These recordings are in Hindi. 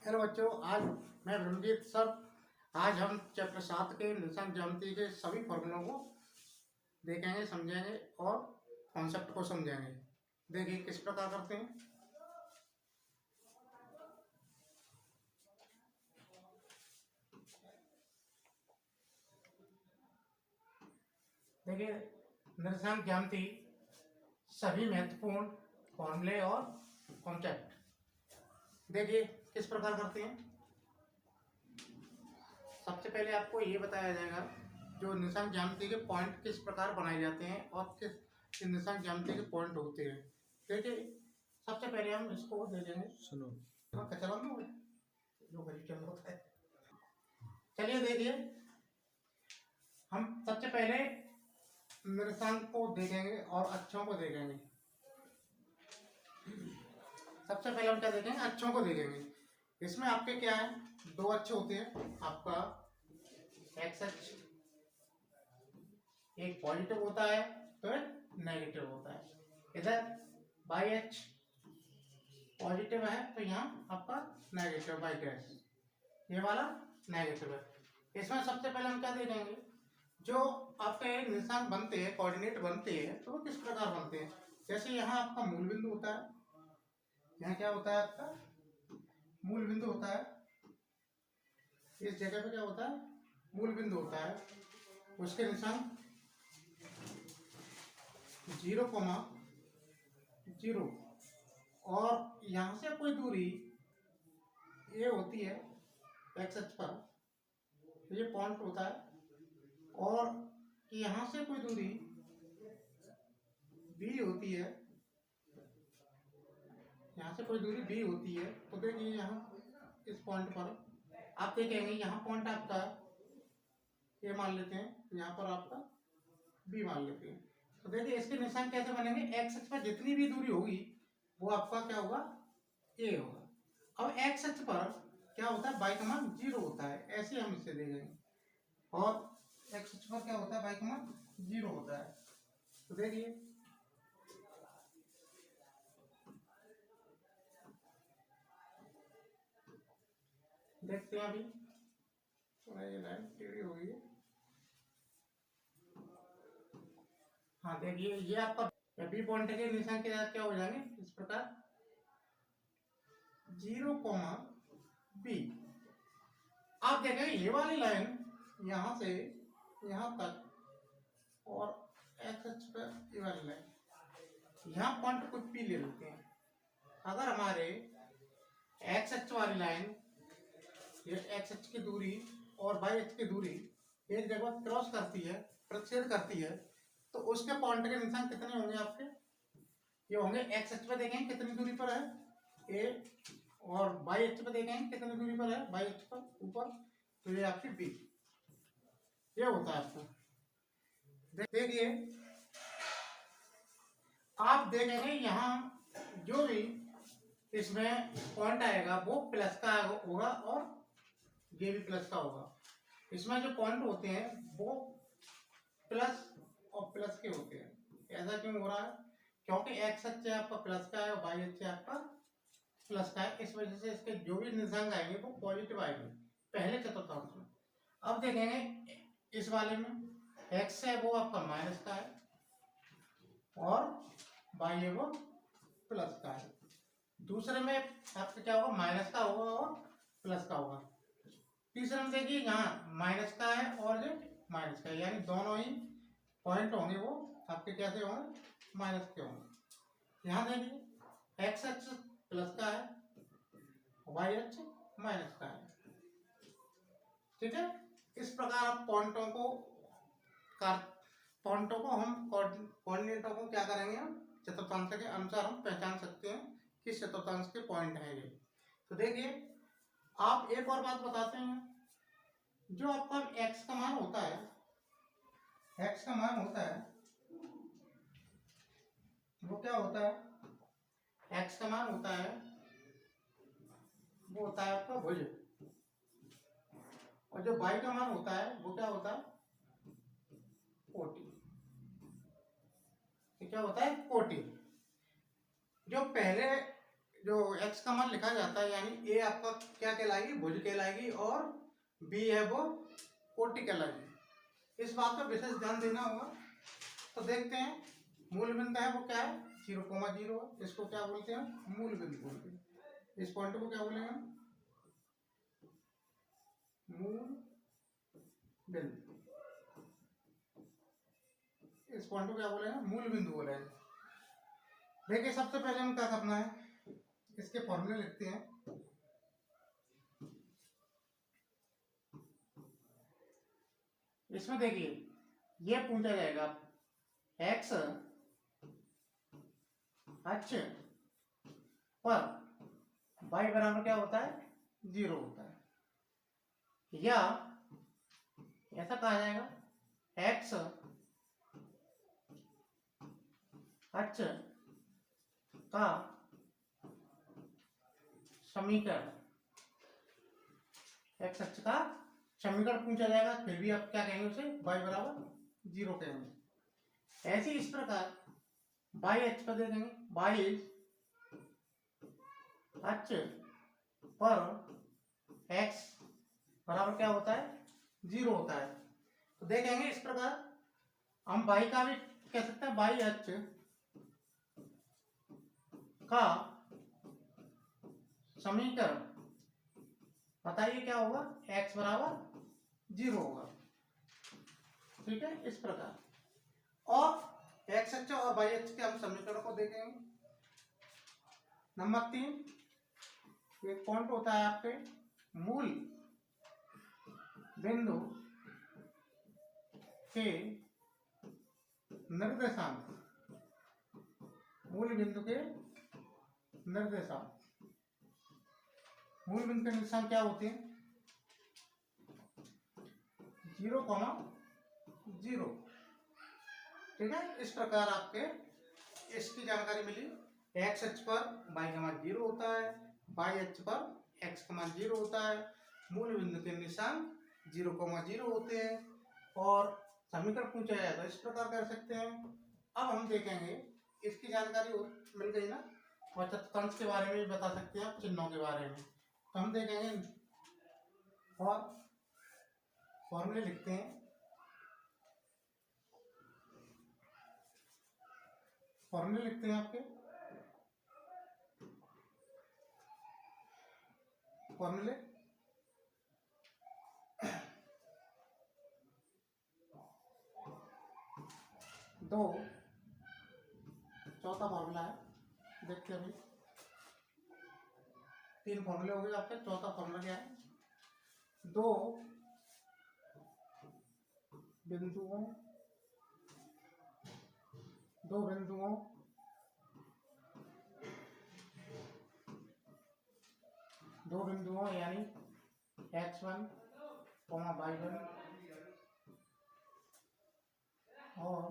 हेलो बच्चों, आज मैं ब्रह्मजीत सर। आज हम चैप्टर 7 के निशान ज्यामिति के सभी फॉर्मूलों को देखेंगे, समझेंगे और कॉन्सेप्ट को समझेंगे। देखिए किस प्रकार करते हैं। देखिए निशान ज्यामिति सभी महत्वपूर्ण फॉर्मूले और कॉन्सेप्ट देखिए किस प्रकार करते हैं। सबसे पहले आपको ये बताया जाएगा जो निशान ज्यामिति के पॉइंट किस प्रकार बनाए जाते हैं और किस निशान ज्यामिति के पॉइंट होते हैं। देखिए सबसे पहले हम इसको दे देंगे, सुनो कचरा में जो गरीब चल होता है। चलिए देखिए, हम सबसे पहले निशान को देखेंगे और अक्षरों को देखेंगे। सबसे पहले हम क्या देखेंगे, अक्षरों को देखेंगे। इसमें आपके क्या है, दो अक्ष होते हैं। आपका एक्स अक्ष एक पॉजिटिव होता है तो एक नेगेटिव होता है। इधर बाई अक्ष पॉजिटिव है तो यहाँ आपका नेगेटिव बाई डैश, ये वाला नेगेटिव है। इसमें सबसे पहले हम क्या देखेंगे, जो आपके निशान बनते हैं, कोऑर्डिनेट बनते हैं, तो वो किस प्रकार बनते हैं। जैसे यहाँ आपका मूल बिंदु होता है, यहाँ क्या होता है आपका मूल बिंदु होता है। इस जगह पे क्या होता है, मूल बिंदु होता है। उसके निशान 0,0 और यहाँ से कोई दूरी ये होती है एक्स अक्ष पर, ये पॉइंट होता है। और यहाँ से कोई दूरी बी होती है, यहाँ से कोई दूरी बी होती है। तो देखिए यहाँ इस पॉइंट पर आप देखेंगे, यहाँ पॉइंट आपका ये मान लेते हैं, यहाँ पर आपका बी मान लेते हैं। तो देखिए इसके निशान कैसे बनेंगे, एक्स अक्ष पर जितनी भी दूरी होगी वो आपका क्या होगा, ए होगा। अब एक्स अक्ष पर क्या होता है, बाई का मान 0 होता है, ऐसे हम इसे देखेंगे। और एक्स अक्ष पर क्या होता है, बाई का मान 0 होता है। तो देखिए देखते हैं अभी, थोड़ा ये लाइन टेढ़ी हो गई है। हाँ देखिए ये आपका बी पॉइंट के निशान के साथ क्या हो जाएंगे इस प्रकार 0,b। आप देखेंगे ये वाली लाइन यहाँ से यहाँ तक और एक्स अक्ष पर ये वाली लाइन, यहाँ पॉइंट कुछ भी ले लेते हैं। अगर हमारे एक्स अक्ष वाली लाइन, ये एक्स अक्ष की दूरी और वाई अक्ष की दूरी एक जगह क्रॉस करती है, प्रतिच्छेद करती है, तो उसके पॉइंट के निशान कितने होंगे आपके, ये होंगे एक्स अक्ष पे देखेंगे कितनी दूरी पर है ए, और वाई अक्ष पे देखेंगे कितनी दूरी पर है वाई अक्ष पर ऊपर, तो ये आपकी बी, ये होता है आपको। देखिए आप देखेंगे यहाँ जो भी इसमें पॉइंट आएगा वो प्लस का होगा और ये भी प्लस का होगा। इसमें जो पॉइंट होते हैं वो प्लस और प्लस के होते हैं। ऐसा क्यों हो रहा है, क्योंकि एक्स अक्ष आपका प्लस का है और वाई अक्ष आपका प्लस का है। इस वजह से इसके जो भी निशान आएंगे वो पॉजिटिव आएंगे पहले चतुर्थांश में। अब देखेंगे इस वाले में एक्स है वो आपका माइनस का है और वाई है वो प्लस का है। दूसरे में आपका क्या होगा, माइनस का होगा और प्लस का होगा। तीसरे में देखिए यहाँ माइनस का है और ये माइनस का है, यानी दोनों ही पॉइंट होंगे वो आपके कैसे होंगे, माइनस के होंगे। यहाँ देखिए एक्स अक्ष प्लस का है, वाई अक्ष माइनस का है। ठीक है, इस प्रकार आप पॉइंटों को हम कोऑर्डिनेटों को क्या करेंगे, हम चतुर्थांश के अनुसार हम पहचान सकते हैं किस चतुर्थांश के पॉइंट है ये। तो देखिए आप एक और बात बताते हैं, जो आपका x का मान होता है, x का मान होता है वो क्या होता है, x का मान होता है वो होता है आपका भुज, और जो y का मान होता है वो क्या होता है, कोटि। क्या होता है, कोटि। जो पहले जो x का मान लिखा जाता है, यानी a आपका क्या कहलाएगी, भुज कहलाएगी, और b है वो कोटि कहलाएगी। इस बात पर विशेष ध्यान देना होगा। तो देखते हैं, मूल बिंदु है वो क्या है, 0,0। इसको क्या बोलते हैं, मूल बिंदु बोलते हैं। इस पॉइंट को क्या बोलेंगे, मूल बिंदु। इस पॉइंट को क्या बोलेंगे, मूल बिंदु बोलेंगे। देखिए सबसे पहले हम क्या करना है, इसके फॉर्मूले लिखते हैं। इसमें देखिए ये पूछा जाएगा x अक्ष पर y बराबर क्या होता है, 0 होता है, या ऐसा कहा जाएगा x अक्ष का समीकरण, x अक्ष का समीकरण पूछा जाएगा, फिर भी आप क्या कहेंगे उसे, y बराबर 0 कहेंगे। ऐसे इस प्रकार y अक्ष पर दे देंगे, y अक्ष पर x बराबर क्या होता है, 0 होता है। तो देखेंगे इस प्रकार हम y का भी कह सकते हैं, y अक्ष का समीकरण बताइए क्या होगा, x बराबर 0 होगा। ठीक है, इस प्रकार। और x अक्ष और y अक्ष के हम समीकरण को देखेंगे। नंबर 3, एक पॉइंट होता है आपके मूल बिंदु के निर्देशांक, मूल बिंदु के निर्देशांक, मूल बिंदु के निर्देशांक क्या होते हैं, 0,0। ठीक है, इस प्रकार आपके इसकी जानकारी मिली। x अक्ष पर y का मान 0 होता है, y अक्ष पर x का मान 0 होता है, मूल बिंदु के निशान 0,0 होते हैं, और समीकरण पूछा जाए तो इस प्रकार कर सकते हैं। अब हम देखेंगे, इसकी जानकारी मिल गई ना, और चतुर्थांश के बारे में भी बता सकते हैं आप, चिन्हों के बारे में। तो हम देखेंगे और फॉर्मूले लिखते हैं। फॉर्मूले लिखते हैं आपके, फॉर्मूले दो, चौथा फॉर्मूला है, देखते हैं अभी। 3 फॉर्मूले हो गए आपके, चौथा फॉर्मूला क्या है, दो बिंदुओं यानी x1, y1 और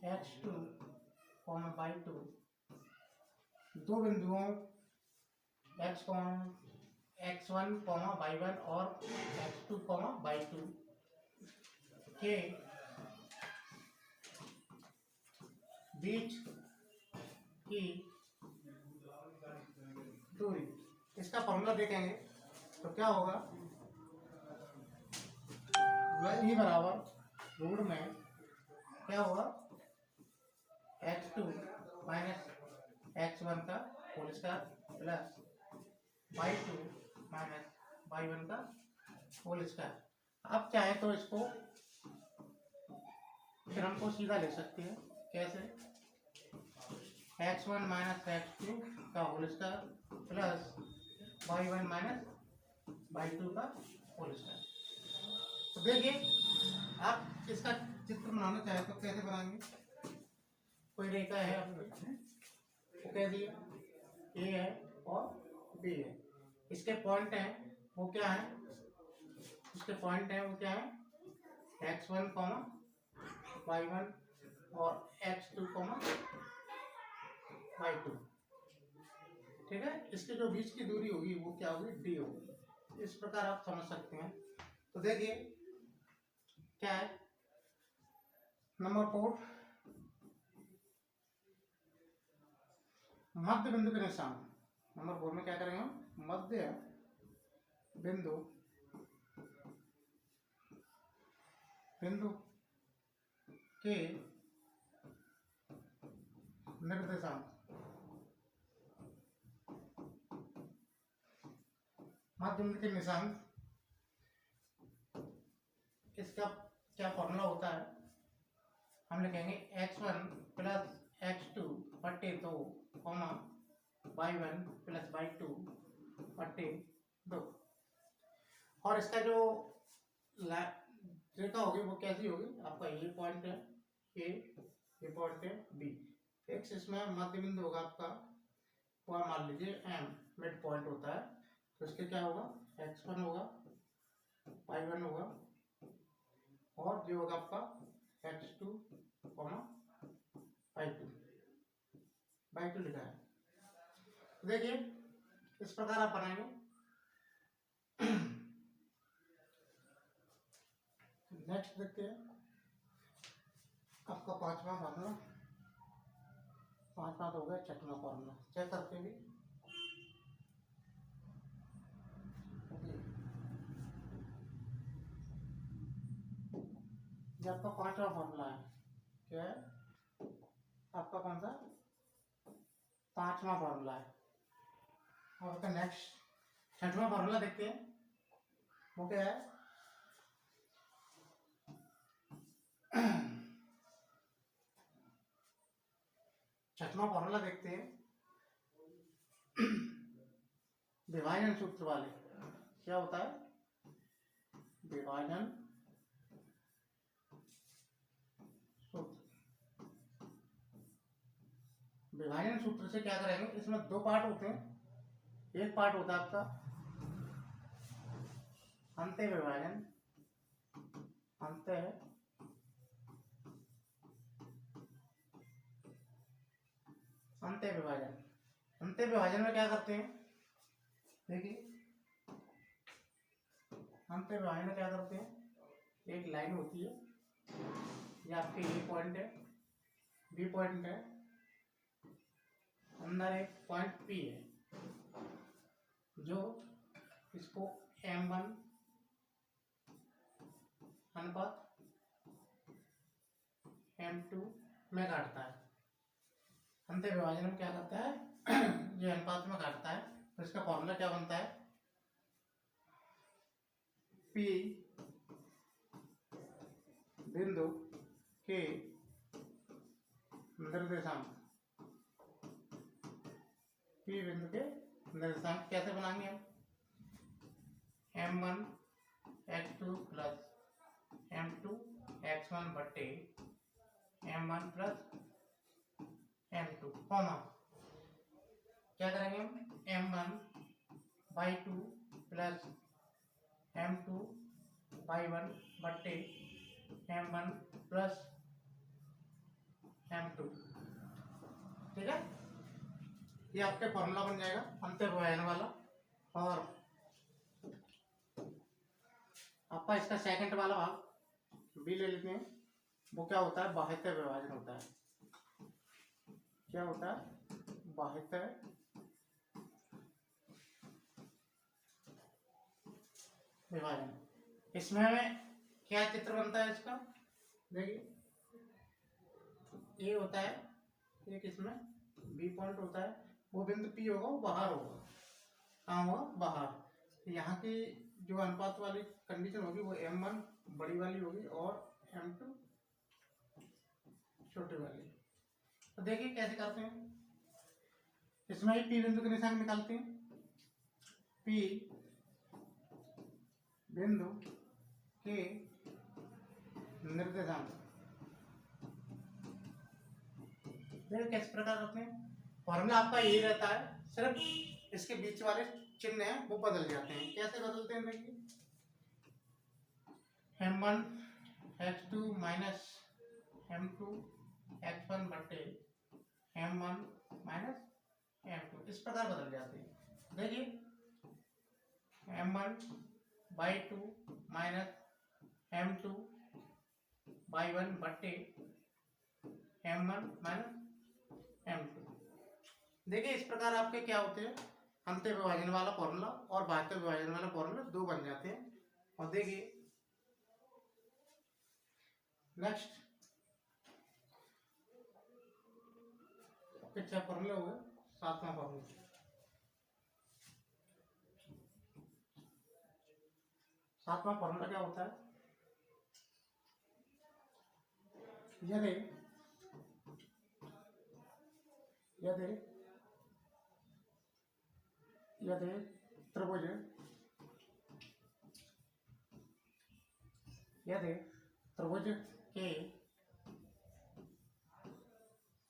x2, y2, दो बिंदुओं x1, y1 और x2, y2 के बीच की दूरी, इसका फॉर्मूला देखेंगे तो क्या होगा, e बराबर रूट में क्या होगा, x2 माइनस x1 का whole square plus y2 minus y1 का होल स्क्वायर। आप चाहे तो इसको फिर हमको सीधा ले सकते हैं, कैसे, x1 माइनस x2 का whole square plus y1 minus y2 का होल स्क्वायर। तो देखिए आप इसका चित्र बनाना चाहे तो कैसे बनाएंगे, कोई रेखा है आपने वो कह दिया ए है और बी है, इसके पॉइंट हैं वो क्या है, इसके पॉइंट हैं वो क्या है, x1, y1 और x2, y2। ठीक है, इसके जो बीच की दूरी होगी वो क्या होगी, d होगी। इस प्रकार आप समझ सकते हैं। तो देखिए क्या है, नंबर 4, मध्य बिंदु के निशान नंबर 4 में क्या करेंगे हम, मध्य बिंदु के निर्देशांक, मध्य बिंदु के निशान, इसका क्या फॉर्मूला होता है, हम लिखेंगे x1 प्लस x2 बटे 2 कॉमा y1 प्लस y2 बटे 2। और इसका जो रेखा होगी वो कैसी होगी, आपका ये पॉइंट है ए, ये पॉइंट है बी, एक्स इसमें मध्य बिंदु होगा आपका, वो मान लीजिए एम मिड पॉइंट होता है, तो इसके क्या होगा, x1 होगा, y1 होगा, और जो होगा आपका x2 y2 लिखा है। देखिए इस प्रकार आप बनाएंगे। नेक्स्ट देखते हैं आपका पांचवा फॉर्मूला, पांचवा तो हो गया, छठवां फॉर्मूला चेक करते भी। ये आपका पांचवा फॉर्मूला है, क्या है आपका, कौन सा, पांचवा फॉर्मूला है। और नेक्स्ट छठवां फॉर्मूला देखते हैं, वो क्या है, छठवां फॉर्मूला देखते हैं विभाजन सूत्र वाले। क्या होता है, विभाजन सूत्र। विभाजन सूत्र से क्या करेंगे, इसमें दो पार्ट होते हैं, एक पार्ट होता है आपका अंत्य विभाजन, अंत्य विभाजन। अंत्य विभाजन में क्या करते हैं, देखिए अंत्य विभाजन में क्या करते हैं, एक लाइन होती है, ये आपके ए पॉइंट है, बी पॉइंट है, अंदर एक पॉइंट पी है, जो इसको M1 अनुपात M2 में काटता है। अंत्य विभाजन में क्या करता है, ये अनुपात में काटता है, तो इसका फॉर्मूला क्या बनता है, P बिंदु के निर्देशांक, P बिंदु के निर्देशांक कैसे बनाएंगे हम, M1 x2 plus M2 x1 बटे M1 प्लस M2 कॉमा क्या करेंगे हम, M1 y2 plus M2 y1 बटे M1 प्लस M2, ठीक है, ये आपके फॉर्मूला बन जाएगा अंत्य विभाजन वाला। और आपका इसका सेकंड वाला भाग बी ले लेते हैं, वो क्या होता है, बाह्यतः विभाजन होता है। क्या होता है, बाह्यतः विभाजन। इसमें क्या चित्र बनता है इसका, देखिए ए होता है, एक इसमें बी पॉइंट होता है, वो बिंदु पी होगा वो बाहर होगा, कहाँ होगा, बाहर। यहाँ की जो अनुपात वाली कंडीशन होगी वो M1 बड़ी वाली होगी और M2 छोटी वाली। तो देखिए कैसे करते हैं, इसमें ही P बिंदु के निशान निकालते हैं। P बिंदु के निर्देशांक, देखिए किस प्रकार करते हैं, फॉर्मूला आपका यही रहता है, सिर्फ इसके बीच वाले चिन्ह हैं वो बदल जाते हैं। कैसे बदलते हैं, देखिए M1 x2 minus M2 x1 बटे M1 माइनस M2, इस प्रकार बदल जाते हैं। देखिए M1 y2 minus M2 y1 बटे M1 माइनस M2, देखिए इस प्रकार आपके क्या होते हैं, अंत्य विभाजन वाला फॉर्मूला और बाह्य विभाजन वाला फॉर्मूला दो बन जाते हैं। और देखिए नेक्स्ट छह फॉर्मूले हो गए, सातवां फॉर्मूला। सातवां फॉर्मूला क्या होता है, यदि यदि यदि त्रिभुज यदि त्रिभुज के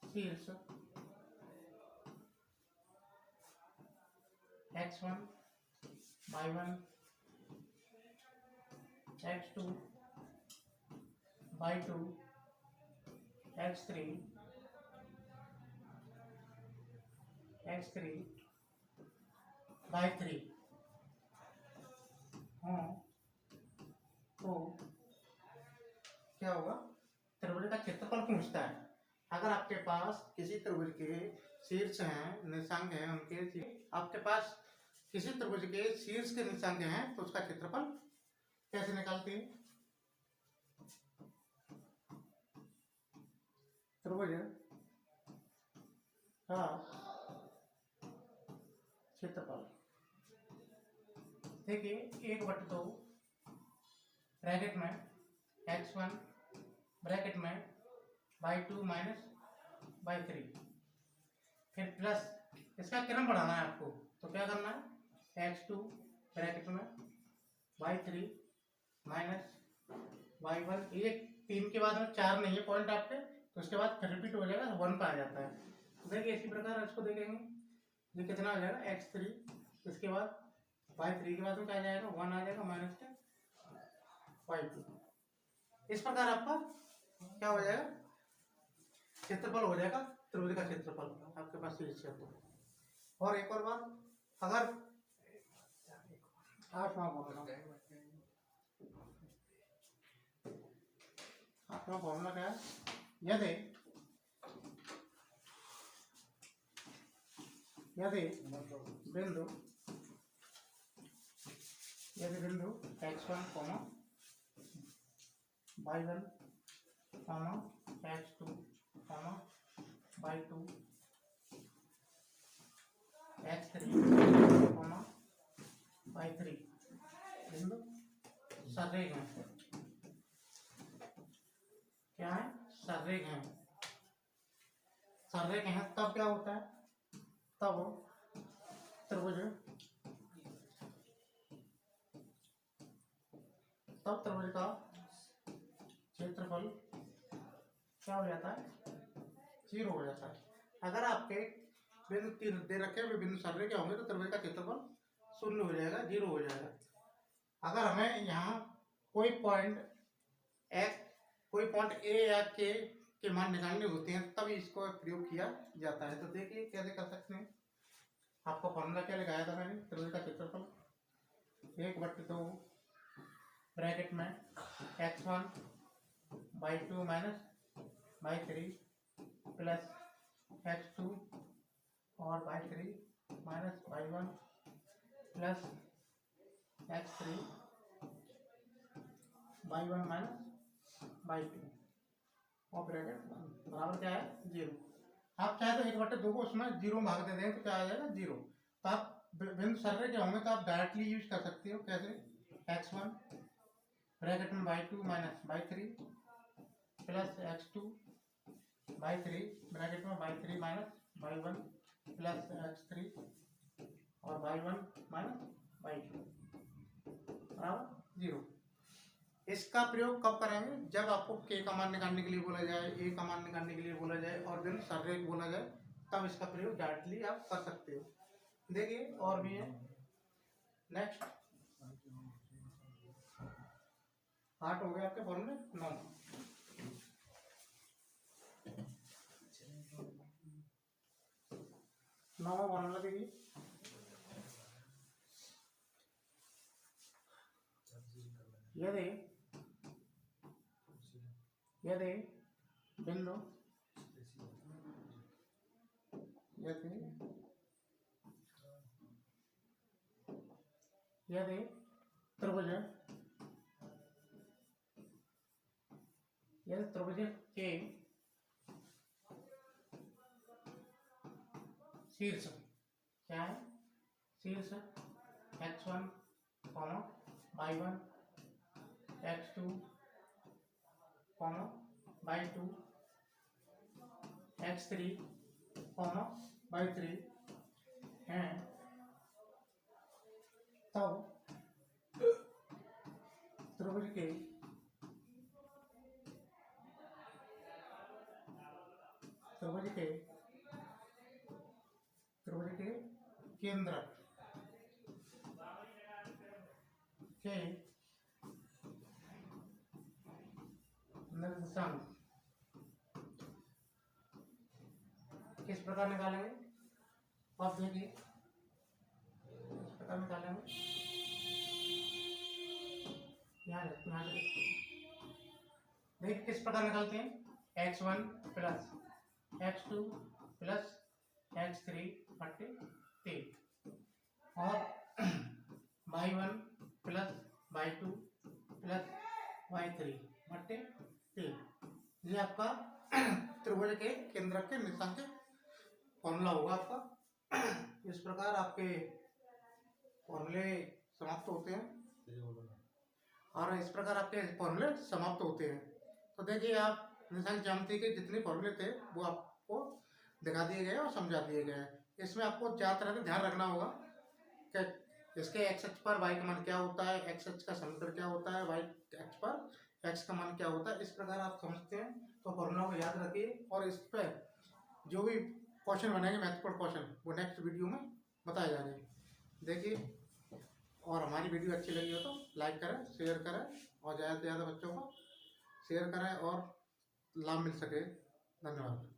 शीर्ष x1 y1 x2 y2 x3 y3 हो तो क्या होगा, त्रिभुज का क्षेत्रफल पूछता है। अगर आपके पास किसी त्रिभुज के शीर्ष हैं, निशांक हैं, उनके आपके पास किसी त्रिभुज के शीर्ष के निशांक हैं तो उसका क्षेत्रफल कैसे निकालते हैं, त्रिभुज का क्षेत्रफल देखिए 1/2 ब्रैकेट में x1 ब्रैकेट में y2 माइनस y3, फिर प्लस इसका क्रम बढ़ाना है आपको, तो क्या करना है, x2 ब्रैकेट में y3 माइनस y1, ये 3 के बाद में 4 नहीं है पॉइंट आपके, तो उसके बाद फिर रिपीट हो जाएगा 1 पे आ जाता है। तो देखिए इसी प्रकार इसको देखेंगे, ये कितना आ जाएगा x3, इसके बाद y3 के बाद में क्या आ जाएगा 1 आ जाएगा माइनस y2। इस प्रकार आपका क्या हो जाएगा, क्षेत्रफल हो जाएगा, त्रिभुज का क्षेत्रफल आपके पास शीर्ष है तो। और एक और बात, अगर आठवां फॉर्मूला क्या है, यदि बिंदु x1 y1 x2 y2 x3 y3 बिंदु सरेख हैं, क्या है, सरेख हैं, सरेख हैं, तब क्या होता है, तब त्रिभुज का क्षेत्रफल क्या हो जाता है, 0 हो जाता है। अगर आपके बिंदु तीर दे रखे हुए बिंदु सर्रे के होंगे तो त्रिभुज का क्षेत्रफल 0 हो जाएगा, 0 हो जाएगा। अगर हमें यहाँ कोई पॉइंट ए या के मान निकालने होते हैं तब इसको प्रयोग किया जाता है। तो देखिए कैसे कर सकते हैं, आपको फॉर्मूला क्या लगाया था मैंने, त्रिभुज का क्षेत्रफल 1/2 ब्रैकेट में x1 y2 minus y3 plus x2 और y3 minus y1 plus x3 y1 minus y2 और ब्रैकेट बराबर क्या है 0। आप चाहे तो 1/2 को उसमें 0 भाग दे दें तो क्या आ जाएगा 0। तो आप बिंदु सर्रे के होंगे तो आप डायरेक्टली यूज कर सकते हो, कैसे, x1 ब्रैकेट में y2 minus y3 plus x2 y3 bracket में y3 minus y1 plus x3 और y1 माइनस y2 बराबर 0। इसका प्रयोग कब करेंगे, जब आपको k का मान निकालने के लिए बोला जाए, a का मान निकालने के लिए बोला जाए और बिंदु सर्रेख बोला जाए, तब इसका प्रयोग डायरेक्टली आप कर सकते हो। देखिए और भी है, नेक्स्ट 8 हो गए आपके फॉर्मूले, 9 नवा फॉर्मूला देखिए, यदि बिंदु यदि त्रिभुज के शीर्ष क्या है, शीर्ष x1, y1, x2, y2, x3, y3 हैं, तब त्रिभुज के केंद्र के निर्देशांक किस प्रकार निकालेंगे, आप देखिए किस प्रकार निकालेंगे। यहाँ देखिए किस प्रकार निकालते हैं, x1 plus x2 plus x3 बटे 3 और y1 plus y2 plus y3 बटे 3। ये आपका त्रिभुज के केंद्र के निर्देशांक फॉर्मूला होगा आपका। इस प्रकार आपके फॉर्मूले समाप्त होते हैं और इस प्रकार आपके फॉर्मूले समाप्त होते हैं। तो देखिए आप निर्देशांक ज्यामिति के जितने फॉर्मूले थे वो आपको दिखा दिए गए और समझा दिए गए हैं। इसमें आपको ज्यादा तरह से ध्यान रखना होगा कि इसके x अक्ष पर y का मान क्या होता है, x अक्ष का समीकरण क्या होता है, y अक्ष पर x का मान क्या होता है। इस प्रकार आप समझते हैं तो फॉर्मूला को याद रखिए और इस पर जो भी क्वेश्चन बनेंगे महत्वपूर्ण क्वेश्चन वो नेक्स्ट वीडियो में बताए जाएंगे। देखिए और हमारी वीडियो अच्छी लगी हो तो लाइक करें, शेयर करें और ज़्यादा से ज़्यादा बच्चों को शेयर करें और लाभ मिल सके। धन्यवाद।